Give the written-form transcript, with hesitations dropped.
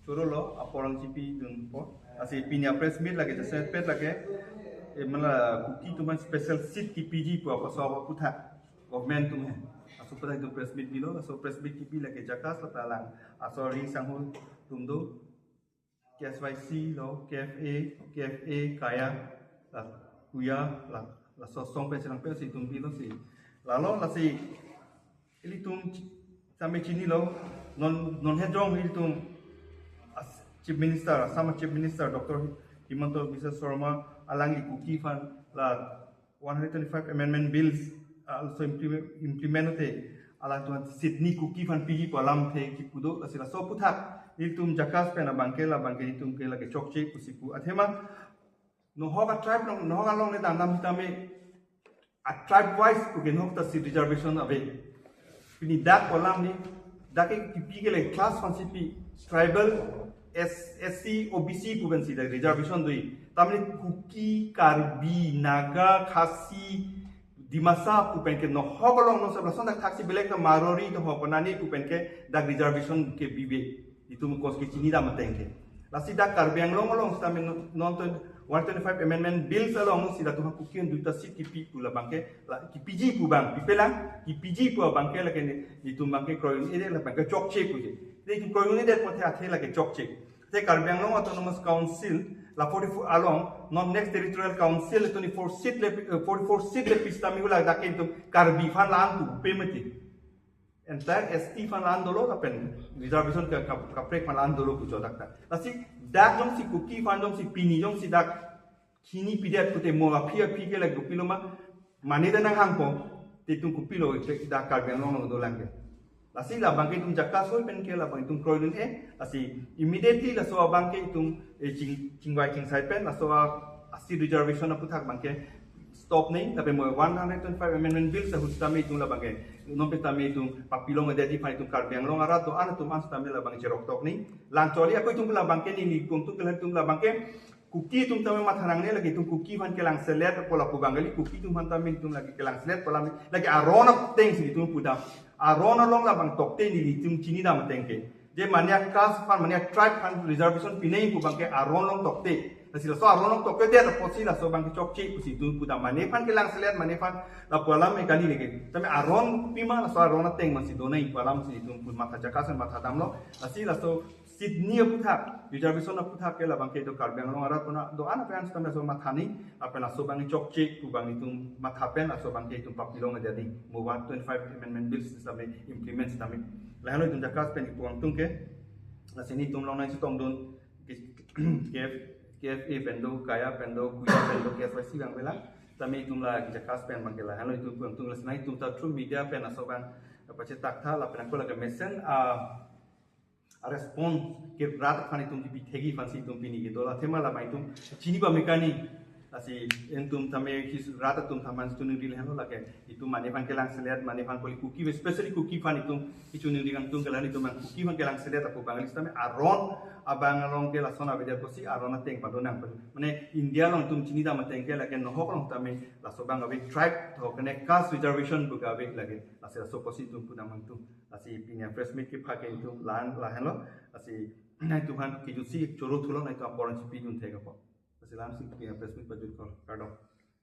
coro lo aporang cipi dun po asi pinya press meet lagi jasa pet lagi mana kuki tu man special seat KPG po apa so Aphuthak government tu aso pada itu press meet bilo aso press meet kipi lagi JACAS la talang aso ring sanghul tumdo KSYC lo KFA KAIYA la KUYA la sosong pe silang pe si tum bilo si lalu la si ili tum sampai sini lo non hedrong ili tum Chief Minister sama Chief Minister Dr. Himanto Biswa Sarma alangi kuki phan la 125 amendment bills also implement ala tuan Sydney kuki phan pigi palam the ki pudo asila so Aphuthak iltum JACAS pena bangke itum ke lagi chokche kusiku athema no hoga tribe no hoga long ne tanam hitame a tribe wise ku gen hokta seat reservation ave pini dak palam ni dak ki pigi le class phan sipi tribal SC OBC puben si da reservation doi tamni kuki karbi naga khasi dimasa pupen ke no hogolong no sabla sonda taxi belek na marori to hokonani pupen ke da reservation ke bibe itu mukos ke chini da matengke lasi da karbiang long stamen nonton 125 amendment bills along sida to kuki duta si kipi pula bangke la kipiji pu bang pipela kipiji pu bangke la ke itu bangke kroyon ide la bangke chokche pu je de kroyon ide ko the la ke chokche te karbiang long autonomous council la 44 along non next territorial council 24 seat le pistami ula da ke to karbi fan lan tu pemeti entire ST fan lan dolo la pen reservation ka prek fan lan dolo ku jodak ta lasi dak jong si kuki fan jong si pini jong si dak hini pidat ku te mo la pia ke la gupiloma mani da nang hangpo te tung kupilo da karbiang long do langke lasi la bangke tum JACAS hoi pen ke la bang tum kroilun lasi immediately la so bangke tum chingwai king sai pen la so asi reservation Aphuthak bangke stop nei la pe mo 125 amendment bill sa hustame tum la bangke non pe tame tum papilong de di pai tum karbiang long ara to ana tum as tame la bang cherok tok ni lang choli akoi tum la bangke ni kum tum la bangke kuki tum tame mathanang ne lagi tum kuki van ke lang selet pola pu bangali kuki tum han tame tum lagi ke lang selet pola lagi arona teng si tum puda arona long la bang tokte ni tum chini da matengke je mania class fan mania tribe fan reservation pinai pu bangke aron long tokte sila so aron long tokte de posi la so bangke chokche ku si tum puda mane fan ke lang selet mane fan la pola me kali lege tame aron pima la so arona teng masi donai pola si tum pu mata JACAS mata damlo asila so Sydney Aphuthak reservation Aphuthak ke la bangke do karbiang long ara puna do ana pen stambe so mathani apela so bang chokche ku bang itum mathapen aso bangke itum papilong jadi mo 125 amendment bills stambe implement stambe la hano itum JACAS pen ipuang tungke la sini tum long nai sitong don KFA pendo KAIYA pendo KUYA pendo KSYC bang bela tami itum la JACAS pen bangke la hano itum puang tung la sinai itum ta true media pen aso bang apa cetak tha la pen ko la mesen respond ke rat khani tum ki thegi fansi tum pini ke dola thema la mai tum chini ba mekani asi entum tame ki rat tum thaman stunu dil hano la ke itu mane fan ke lang selet mane fan poli kuki especially kuki fan itum ichunu di kang tum kelani tum kuki fan ke lang selet apu bangalis tame aron abang long ke la sona beda kosi aron teng padonang mane India long tum chini da mateng ke la ke no hok long tame la so bang abe tribe to kene caste reservation buka abe lage asi so kosi tum pudang mantum asi pinya fresh meat ke phake tum lan la hano asi nai tuhan ki jusi choro thulo nai to aporan chipi jun thega po asi lam si pinya fresh meat bajut kor kardom